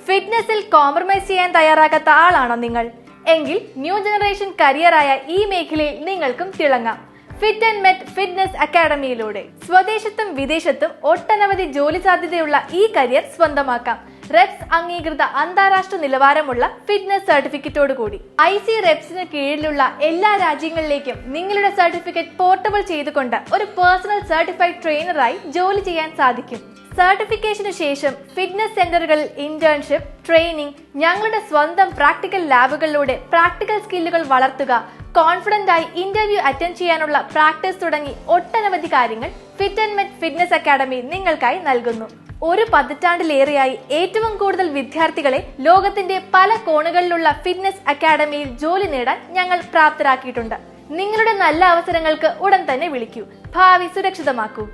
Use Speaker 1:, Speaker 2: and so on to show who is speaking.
Speaker 1: ഫിറ്റ്നസിൽ compromise ചെയ്യാൻ തയ്യാറാകാത്ത ആളാണോ നിങ്ങൾ? എങ്കിൽ ന്യൂ ജനറേഷൻ കരിയറായ ഈ മേഖലയിൽ നിങ്ങൾക്കും തിളങ്ങാം. ഫിറ്റ് ആൻഡ് മെറ്റ് ഫിറ്റ്നസ് അക്കാഡമിയിലൂടെ സ്വദേശത്തും വിദേശത്തും ഒട്ടനവധി ജോലി സാധ്യതയുള്ള ഈ കരിയർ സ്വന്തമാക്കാം. റെപ്സ് അംഗീകൃത അന്താരാഷ്ട്ര നിലവാരമുള്ള ഫിറ്റ്നസ് സർട്ടിഫിക്കറ്റോട് കൂടി IC റെപ്സിന് കീഴിലുള്ള എല്ലാ രാജ്യങ്ങളിലേക്കും നിങ്ങളുടെ സർട്ടിഫിക്കറ്റ് പോർട്ടബിൾ ചെയ്തുകൊണ്ട് ഒരു പേഴ്സണൽ സർട്ടിഫൈഡ് ട്രെയിനറായി ജോലി ചെയ്യാൻ സാധിക്കും. സർട്ടിഫിക്കേഷന് ശേഷം ഫിറ്റ്നസ് സെന്ററുകളിൽ ഇന്റേൺഷിപ്പ്, ട്രെയിനിങ്, ഞങ്ങളുടെ സ്വന്തം പ്രാക്ടിക്കൽ ലാബുകളിലൂടെ പ്രാക്ടിക്കൽ സ്കില്ലുകൾ വളർത്തുക, കോൺഫിഡന്റ് ആയി ഇന്റർവ്യൂ അറ്റൻഡ് ചെയ്യാനുള്ള പ്രാക്ടീസ് തുടങ്ങി ഒട്ടനവധി കാര്യങ്ങൾ fit and met fitness academy നിങ്ങൾക്കായി നൽകുന്നു. ഒരു പതിറ്റാണ്ടിലേറെയായി ഏറ്റവും കൂടുതൽ വിദ്യാർത്ഥികളെ ലോകത്തിന്റെ പല കോണുകളിലുള്ള ഫിറ്റ്നസ് അക്കാഡമിയിൽ ജോലി നേടാൻ ഞങ്ങൾ പ്രാപ്തരാക്കിയിട്ടുണ്ട്. നിങ്ങളുടെ നല്ല അവസരങ്ങൾക്ക് ഉടൻ തന്നെ വിളിക്കൂ. ഭാവി സുരക്ഷിതമാക്കൂ.